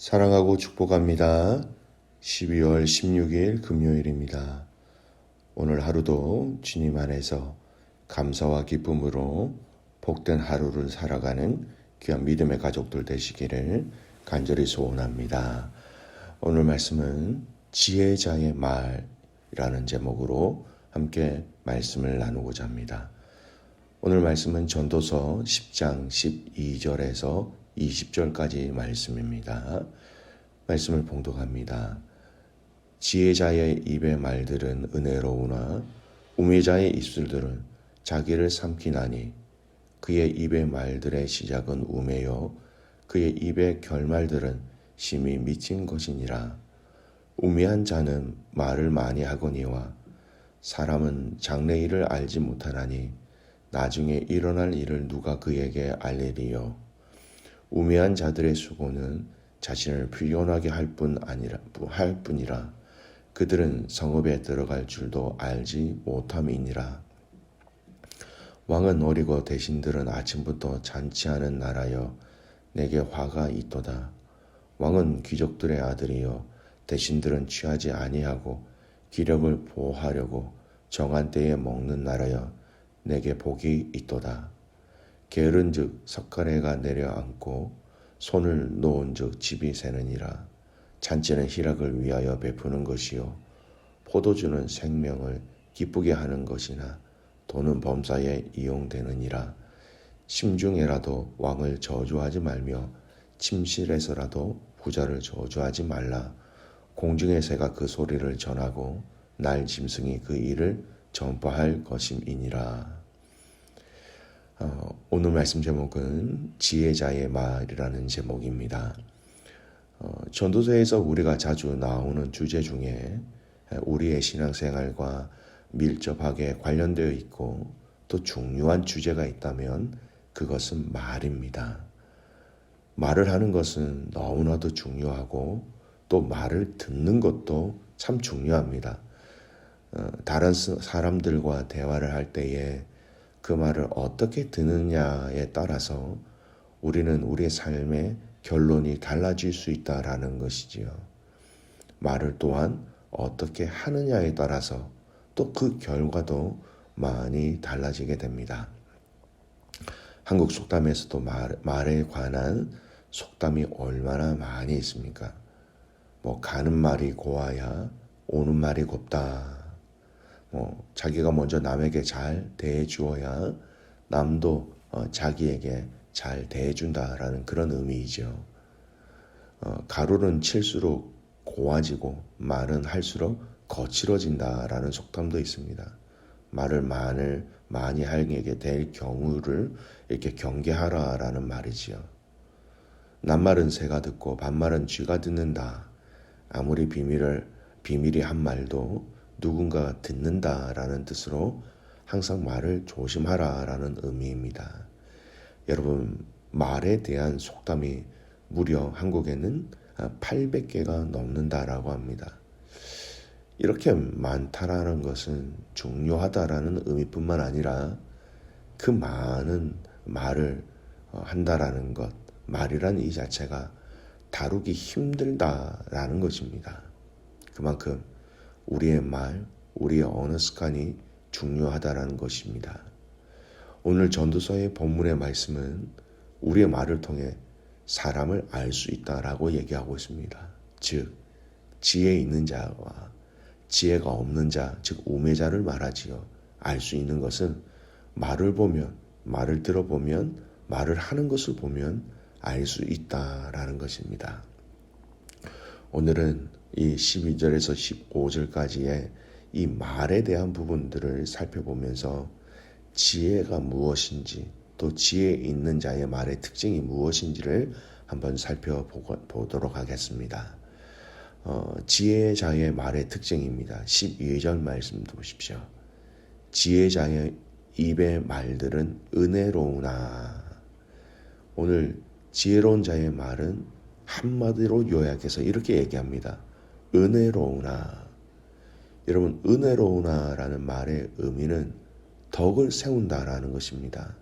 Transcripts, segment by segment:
사랑하고 축복합니다. 12월 16일 금요일입니다. 오늘 하루도 주님 안에서 감사와 기쁨으로 복된 하루를 살아가는 귀한 믿음의 가족들 되시기를 간절히 소원합니다. 오늘 말씀은 지혜자의 말이라는 제목으로 함께 말씀을 나누고자 합니다. 오늘 말씀은 전도서 10장 12절에서 20절까지 말씀입니다. 말씀을 봉독합니다. 지혜자의 입의 말들은 은혜로우나 우매자의 입술들은 자기를 삼키나니 그의 입의 말들의 시작은 우매요 그의 입의 결말들은 심히 미친 것이니라. 우매한 자는 말을 많이 하거니와 사람은 장래일을 알지 못하나니 나중에 일어날 일을 누가 그에게 알리리요. 우매한 자들의 수고는 자신을 불연하게 할 뿐이라 그들은 성읍에 들어갈 줄도 알지 못함이니라. 왕은 어리고 대신들은 아침부터 잔치하는 나라여 내게 화가 있도다. 왕은 귀족들의 아들이여 대신들은 취하지 아니하고 기력을 보호하려고 정한 때에 먹는 나라여 내게 복이 있도다. 게으른즉 석가래가 내려앉고 손을 놓은즉 집이 새느니라. 잔치는 희락을 위하여 베푸는 것이요 포도주는 생명을 기쁘게 하는 것이나 돈은 범사에 이용되느니라. 심중에라도 왕을 저주하지 말며 침실에서라도 부자를 저주하지 말라. 공중의 새가 그 소리를 전하고 날 짐승이 그 일을 전파할 것임이니라. 오늘 말씀 제목은 지혜자의 말이라는 제목입니다. 전도서에서 우리가 자주 나오는 주제 중에 우리의 신앙생활과 밀접하게 관련되어 있고 또 중요한 주제가 있다면 그것은 말입니다. 말을 하는 것은 너무나도 중요하고 또 말을 듣는 것도 참 중요합니다. 다른 사람들과 대화를 할 때에 그 말을 어떻게 듣느냐에 따라서 우리는 우리의 삶의 결론이 달라질 수 있다라는 것이지요. 말을 또한 어떻게 하느냐에 따라서 또 그 결과도 많이 달라지게 됩니다. 한국 속담에서도 말에 관한 속담이 얼마나 많이 있습니까? 가는 말이 고와야 오는 말이 곱다. 자기가 먼저 남에게 잘 대해주어야 남도 자기에게 잘 대해준다라는 그런 의미이죠. 가루는 칠수록 고와지고 말은 할수록 거칠어진다라는 속담도 있습니다. 말을 많이 하게 될 경우를 이렇게 경계하라라는 말이지요. 낱말은 새가 듣고 반말은 쥐가 듣는다. 아무리 비밀이 한 말도 누군가 듣는다라는 뜻으로 항상 말을 조심하라라는 의미입니다. 여러분, 말에 대한 속담이 무려 한국에는 800개가 넘는다라고 합니다. 이렇게 많다라는 것은 중요하다라는 의미뿐만 아니라 그 많은 말을 한다라는 것, 말이란 이 자체가 다루기 힘들다라는 것입니다. 그만큼 우리의 말, 우리의 언어 습관이 중요하다라는 것입니다. 오늘 전도서의 본문의 말씀은 우리의 말을 통해 사람을 알 수 있다라고 얘기하고 있습니다. 즉, 지혜 있는 자와 지혜가 없는 자, 즉 우매자를 말하지요. 알 수 있는 것은 말을 보면, 말을 들어보면, 말을 하는 것을 보면 알 수 있다라는 것입니다. 오늘은 이 12절에서 15절까지의 이 말에 대한 부분들을 살펴보면서 지혜가 무엇인지 또 지혜 있는 자의 말의 특징이 무엇인지를 한번 살펴보도록 하겠습니다. 지혜자의 말의 특징입니다. 12절 말씀 보십시오. 지혜자의 입의 말들은 은혜로우나. 오늘 지혜로운 자의 말은 한마디로 요약해서 이렇게 얘기합니다. 은혜로우나. 여러분, 은혜로우나라는 말의 의미는 덕을 세운다라는 것입니다.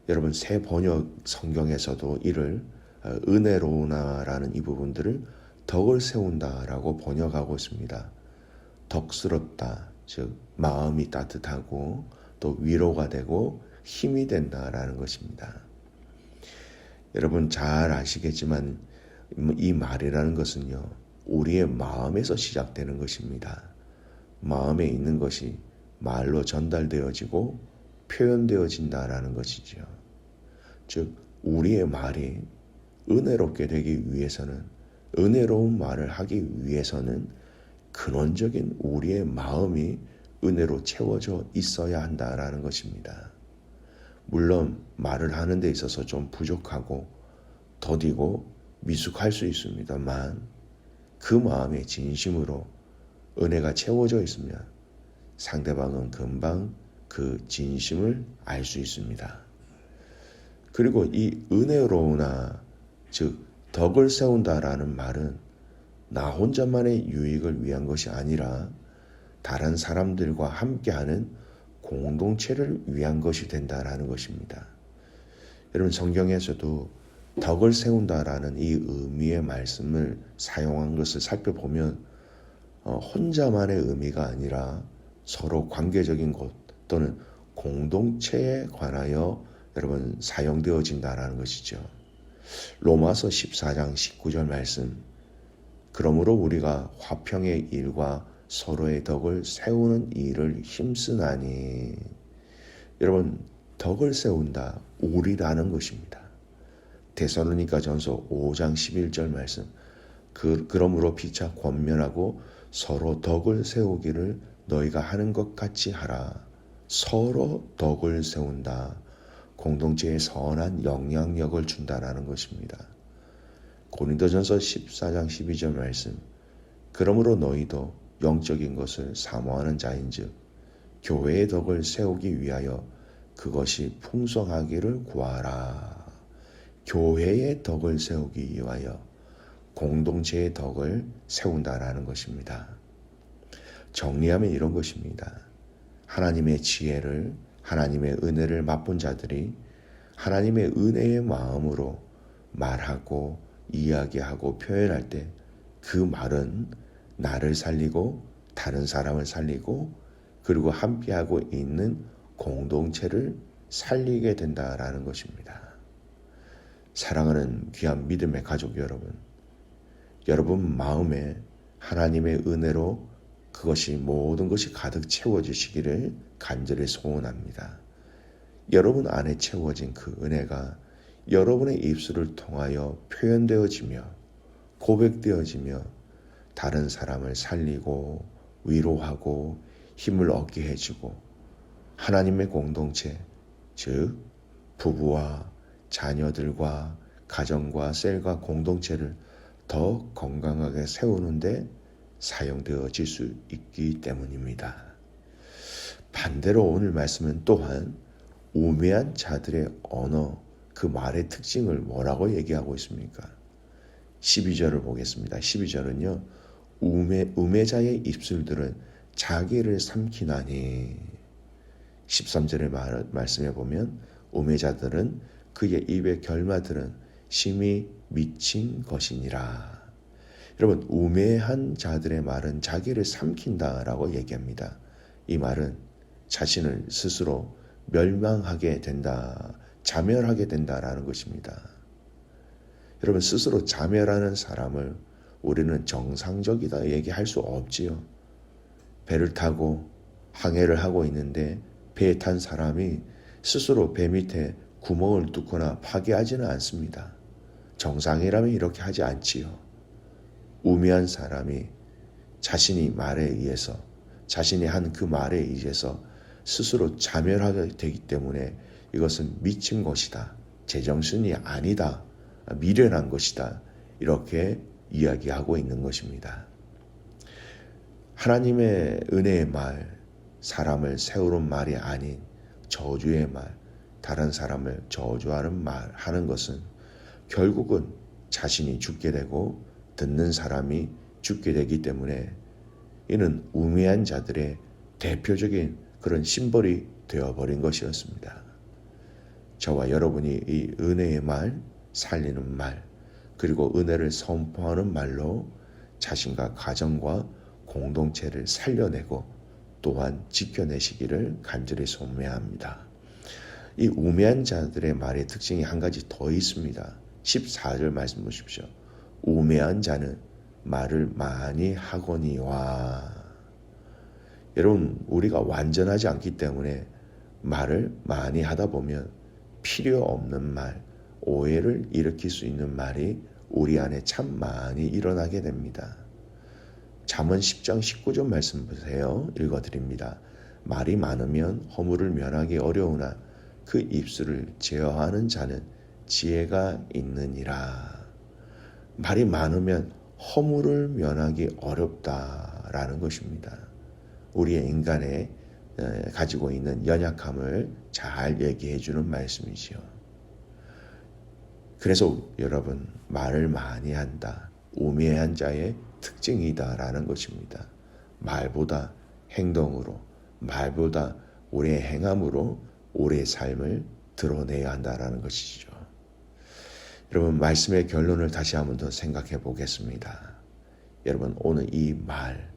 여러분, 새 번역 성경에서도 이를 은혜로우나라는 이 부분들을 덕을 세운다라고 번역하고 있습니다. 덕스럽다, 즉 마음이 따뜻하고 또 위로가 되고 힘이 된다라는 것입니다. 여러분 잘 아시겠지만 이 말이라는 것은요, 우리의 마음에서 시작되는 것입니다. 마음에 있는 것이 말로 전달되어지고 표현되어진다라는 것이죠. 즉 우리의 말이 은혜롭게 되기 위해서는, 은혜로운 말을 하기 위해서는 근원적인 우리의 마음이 은혜로 채워져 있어야 한다라는 것입니다. 물론 말을 하는 데 있어서 좀 부족하고 더디고 미숙할 수 있습니다만 그 마음에 진심으로 은혜가 채워져 있으면 상대방은 금방 그 진심을 알 수 있습니다. 그리고 이 은혜로우나, 즉 덕을 세운다라는 말은 나 혼자만의 유익을 위한 것이 아니라 다른 사람들과 함께하는 공동체를 위한 것이 된다라는 것입니다. 여러분 성경에서도 덕을 세운다라는 이 의미의 말씀을 사용한 것을 살펴보면 혼자만의 의미가 아니라 서로 관계적인 것 또는 공동체에 관하여 여러분 사용되어진다라는 것이죠. 로마서 14장 19절 말씀, 그러므로 우리가 화평의 일과 서로의 덕을 세우는 일을 힘쓰나니. 여러분 덕을 세운다, 우리라는 것입니다. 데살로니가전서 5장 11절 말씀, 그러므로 피차 권면하고 서로 덕을 세우기를 너희가 하는 것 같이 하라. 서로 덕을 세운다, 공동체에 선한 영향력을 준다라는 것입니다. 고린도전서 14장 12절 말씀, 그러므로 너희도 영적인 것을 사모하는 자인즉 교회의 덕을 세우기 위하여 그것이 풍성하기를 구하라. 교회의 덕을 세우기 위하여 공동체의 덕을 세운다라는 것입니다. 정리하면 이런 것입니다. 하나님의 지혜를, 하나님의 은혜를 맛본 자들이 하나님의 은혜의 마음으로 말하고 이야기하고 표현할 때 그 말은 나를 살리고 다른 사람을 살리고 그리고 함께하고 있는 공동체를 살리게 된다라는 것입니다. 사랑하는 귀한 믿음의 가족 여러분, 여러분 마음에 하나님의 은혜로 그것이 모든 것이 가득 채워지시기를 간절히 소원합니다. 여러분 안에 채워진 그 은혜가 여러분의 입술을 통하여 표현되어지며 고백되어지며 다른 사람을 살리고 위로하고 힘을 얻게 해주고 하나님의 공동체, 즉 부부와 자녀들과 가정과 셀과 공동체를 더 건강하게 세우는데 사용되어질 수 있기 때문입니다. 반대로 오늘 말씀은 또한 우매한 자들의 언어, 그 말의 특징을 뭐라고 얘기하고 있습니까? 12절을 보겠습니다. 12절은요, 우매자의 입술들은 자기를 삼키나니. 13절의 말씀에 보면 우매자들은 그의 입의 결마들은 심히 미친 것이니라. 여러분, 우매한 자들의 말은 자기를 삼킨다라고 얘기합니다. 이 말은 자신을 스스로 멸망하게 된다, 자멸하게 된다라는 것입니다. 여러분, 스스로 자멸하는 사람을 우리는 정상적이다 얘기할 수 없지요. 배를 타고 항해를 하고 있는데 배에 탄 사람이 스스로 배 밑에 구멍을 뚫거나 파괴하지는 않습니다. 정상이라면 이렇게 하지 않지요. 우매한 사람이 자신이 말에 의해서, 자신이 한 그 말에 의해서 스스로 자멸하게 되기 때문에 이것은 미친 것이다, 제정신이 아니다, 미련한 것이다, 이렇게 이야기하고 있는 것입니다. 하나님의 은혜의 말, 사람을 세우는 말이 아닌 저주의 말, 다른 사람을 저주하는 말 하는 것은 결국은 자신이 죽게 되고 듣는 사람이 죽게 되기 때문에 이는 우매한 자들의 대표적인 그런 심벌이 되어버린 것이었습니다. 저와 여러분이 이 은혜의 말, 살리는 말, 그리고 은혜를 선포하는 말로 자신과 가정과 공동체를 살려내고 또한 지켜내시기를 간절히 소매합니다. 이 우매한 자들의 말의 특징이 한 가지 더 있습니다. 14절 말씀 보십시오. 우매한 자는 말을 많이 하거니와. 여러분, 우리가 완전하지 않기 때문에 말을 많이 하다 보면 필요 없는 말, 오해를 일으킬 수 있는 말이 우리 안에 참 많이 일어나게 됩니다. 잠언 10장 19절 말씀 보세요. 읽어드립니다. 말이 많으면 허물을 면하기 어려우나 그 입술을 제어하는 자는 지혜가 있느니라. 말이 많으면 허물을 면하기 어렵다라는 것입니다. 우리의 인간의 가지고 있는 연약함을 잘 얘기해 주는 말씀이지요. 그래서 여러분, 말을 많이 한다. 우매한 자의 특징이다라는 것입니다. 말보다 행동으로, 말보다 우리의 행함으로 우리의 삶을 드러내야 한다라는 것이죠. 여러분, 말씀의 결론을 다시 한번 더 생각해 보겠습니다. 여러분, 오늘 이 말,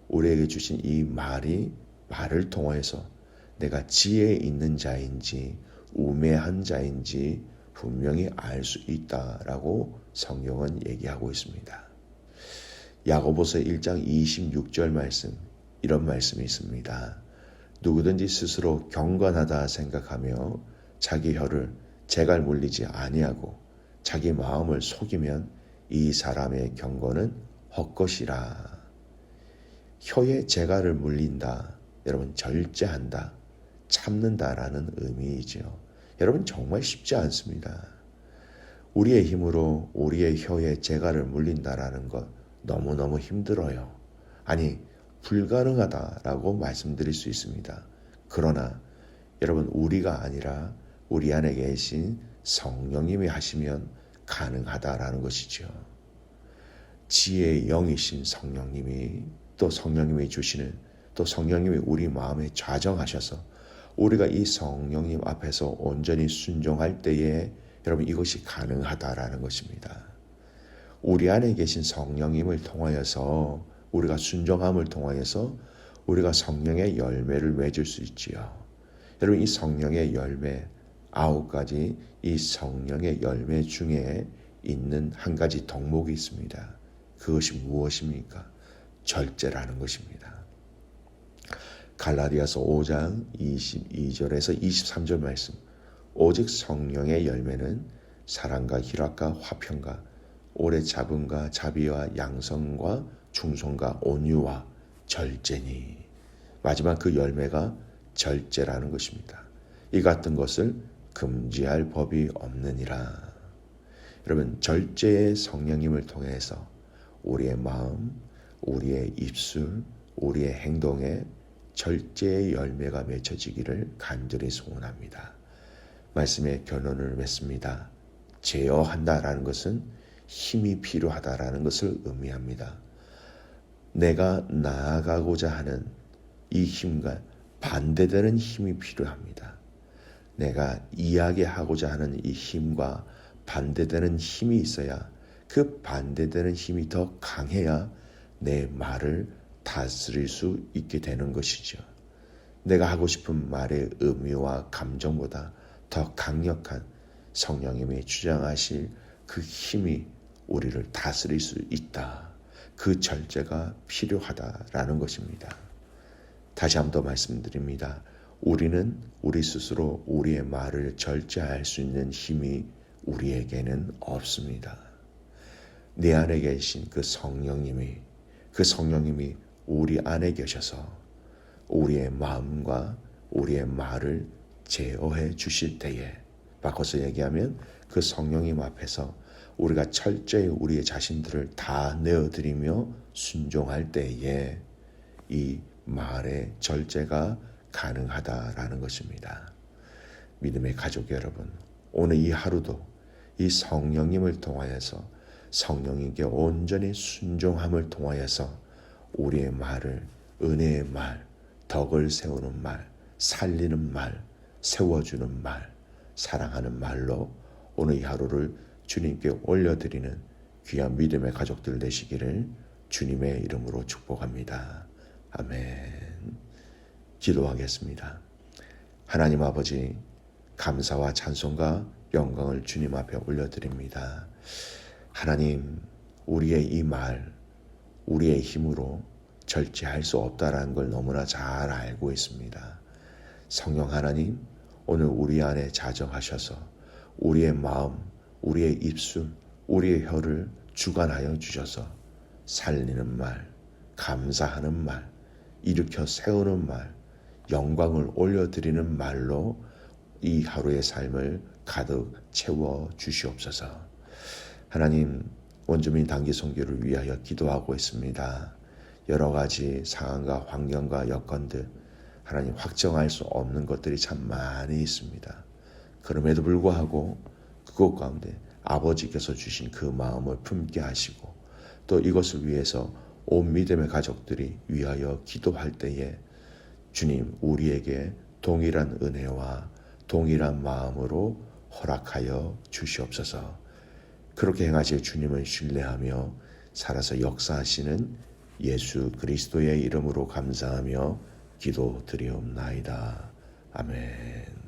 우리에게 주신 이 말을 통해서 내가 지혜 있는 자인지 우매한 자인지 분명히 알 수 있다라고 성경은 얘기하고 있습니다. 야고보서 1장 26절 말씀, 이런 말씀이 있습니다. 누구든지 스스로 경건하다 생각하며 자기 혀를 재갈 물리지 아니하고 자기 마음을 속이면 이 사람의 경건은 헛것이라. 혀에 재갈을 물린다. 여러분, 절제한다, 참는다라는 의미이죠. 여러분, 정말 쉽지 않습니다. 우리의 힘으로 우리의 혀에 재갈을 물린다라는 것 너무너무 힘들어요. 아니, 불가능하다라고 말씀드릴 수 있습니다. 그러나 여러분, 우리가 아니라 우리 안에 계신 성령님이 하시면 가능하다라는 것이죠. 지혜의 영이신 성령님이, 또 성령님이 주시는, 또 성령님이 우리 마음에 좌정하셔서 우리가 이 성령님 앞에서 온전히 순종할 때에 여러분, 이것이 가능하다라는 것입니다. 우리 안에 계신 성령님을 통하여서, 우리가 순종함을 통하여서 우리가 성령의 열매를 맺을 수 있지요. 여러분, 이 성령의 열매 9가지, 이 성령의 열매 중에 있는 한 가지 덕목이 있습니다. 그것이 무엇입니까? 절제라는 것입니다. 갈라디아서 5장 22절에서 23절 말씀. 오직 성령의 열매는 사랑과 희락과 화평과 오래 참음과 자비와 양성과 충성과 온유와 절제니. 마지막 그 열매가 절제라는 것입니다. 이 같은 것을 금지할 법이 없느니라. 여러분, 절제의 성령님을 통해서 우리의 마음, 우리의 입술, 우리의 행동에 절제의 열매가 맺혀지기를 간절히 소원합니다. 말씀의 결론을 맺습니다. 제어한다라는 것은 힘이 필요하다라는 것을 의미합니다. 내가 나아가고자 하는 이 힘과 반대되는 힘이 필요합니다. 내가 이야기하고자 하는 이 힘과 반대되는 힘이 있어야, 그 반대되는 힘이 더 강해야 내 말을 다스릴 수 있게 되는 것이죠. 내가 하고 싶은 말의 의미와 감정보다 더 강력한 성령님이 주장하실 그 힘이 우리를 다스릴 수 있다. 그 절제가 필요하다라는 것입니다. 다시 한 번 더 말씀드립니다. 우리는 우리 스스로 우리의 말을 절제할 수 있는 힘이 우리에게는 없습니다. 내 안에 계신 그 성령님이 우리 안에 계셔서 우리의 마음과 우리의 말을 제어해 주실 때에, 바꿔서 얘기하면 그 성령님 앞에서 우리가 철저히 우리의 자신들을 다 내어드리며 순종할 때에 이 말의 절제가 가능하다라는 것입니다. 믿음의 가족 여러분, 오늘 이 하루도 이 성령님을 통하여서, 성령님께 온전히 순종함을 통하여서 우리의 말을, 은혜의 말, 덕을 세우는 말, 살리는 말, 세워주는 말, 사랑하는 말로 오늘 이 하루를 주님께 올려드리는 귀한 믿음의 가족들 되시기를 주님의 이름으로 축복합니다. 아멘. 기도하겠습니다. 하나님 아버지, 감사와 찬송과 영광을 주님 앞에 올려드립니다. 하나님, 우리의 이 말, 우리의 힘으로 절제할 수 없다라는 걸 너무나 잘 알고 있습니다. 성령 하나님, 오늘 우리 안에 자정하셔서 우리의 마음, 우리의 입술, 우리의 혀를 주관하여 주셔서 살리는 말, 감사하는 말, 일으켜 세우는 말, 영광을 올려드리는 말로 이 하루의 삶을 가득 채워 주시옵소서. 하나님, 원주민 단기 선교를 위하여 기도하고 있습니다. 여러 가지 상황과 환경과 여건들, 하나님 확정할 수 없는 것들이 참 많이 있습니다. 그럼에도 불구하고 그것 가운데 아버지께서 주신 그 마음을 품게 하시고 또 이것을 위해서 온 믿음의 가족들이 위하여 기도할 때에 주님 우리에게 동일한 은혜와 동일한 마음으로 허락하여 주시옵소서. 그렇게 행하실 주님을 신뢰하며 살아서 역사하시는 예수 그리스도의 이름으로 감사하며 기도드리옵나이다. 아멘.